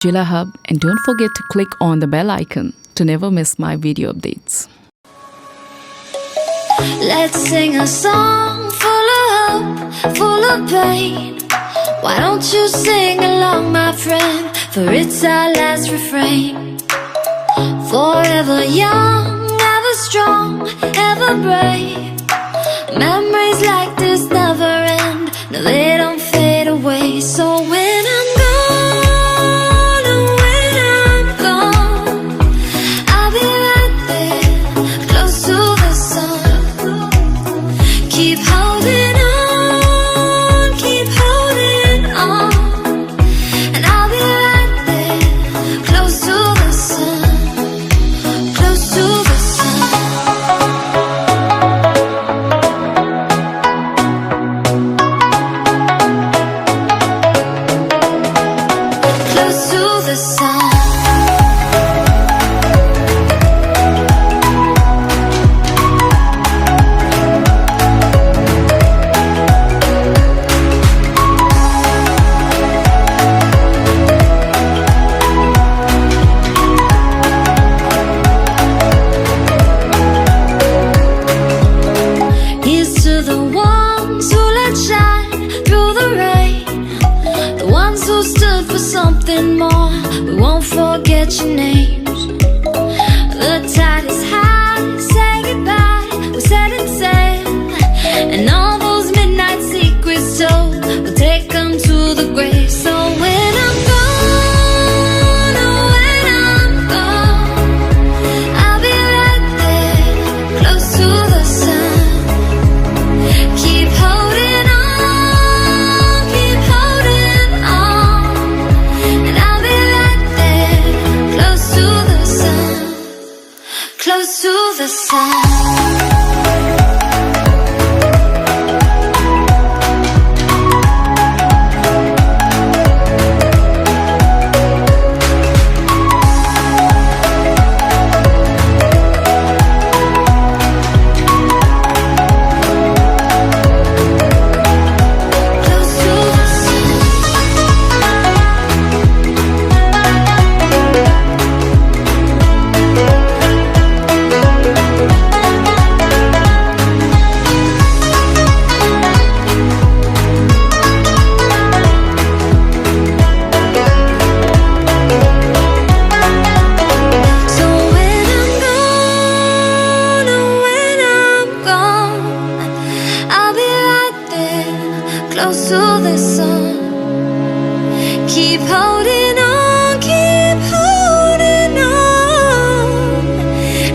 Hub, and don't forget to click on the bell icon to never miss my video updates. Let's sing a song full of hope, full of pain. Why don't you sing along, my friend? For it's our last refrain. Forever young, ever strong, ever brave. Memories like this never end. No, they don't fade away. So when I'm gone, oh, when I'm gone, I'll be right there, close to the sun. Keep holding on, keep holding on, and I'll be right there, close to the sun, close to the sun. Close to the sun. Here's to the ones who let shine through the rain, the ones who stood for something more. We won't forget your names. The tide is high, say goodbye, we're setting sail, and all those midnight secrets told, we'll take them to the grave. So when I'm gone, oh, when I'm gone, I'll be right there, close to the sun. Keep holding on, keep holding on, and I'll be right there, close to the sun, close to the sun. Close to the sun. So when I'm gone, oh, when I'm gone, I'll be right there, close to the sun. Keep holding on, keep holding on,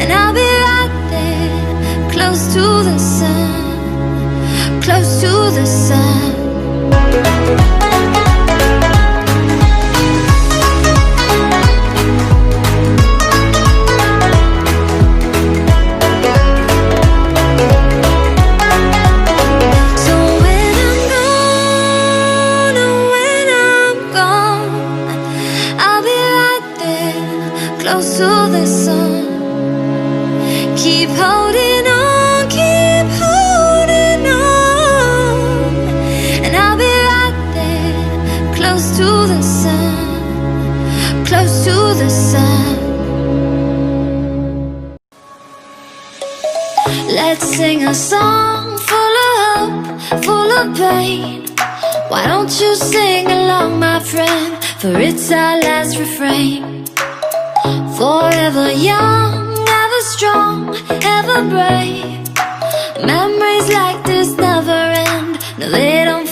and I'll be right there, close to the sun, close to the sun. So when I'm gone, oh, when I'm gone, I'll be right there, close to the sun. Keep holding on, keep holding on, and I'll be right there, close to the sun, close to the sun. Let's sing a song full of hope, full of pain. Why don't you sing along, my friend? For it's our last refrain. Forever young, ever strong, ever brave. Memories like this never end. No, they don't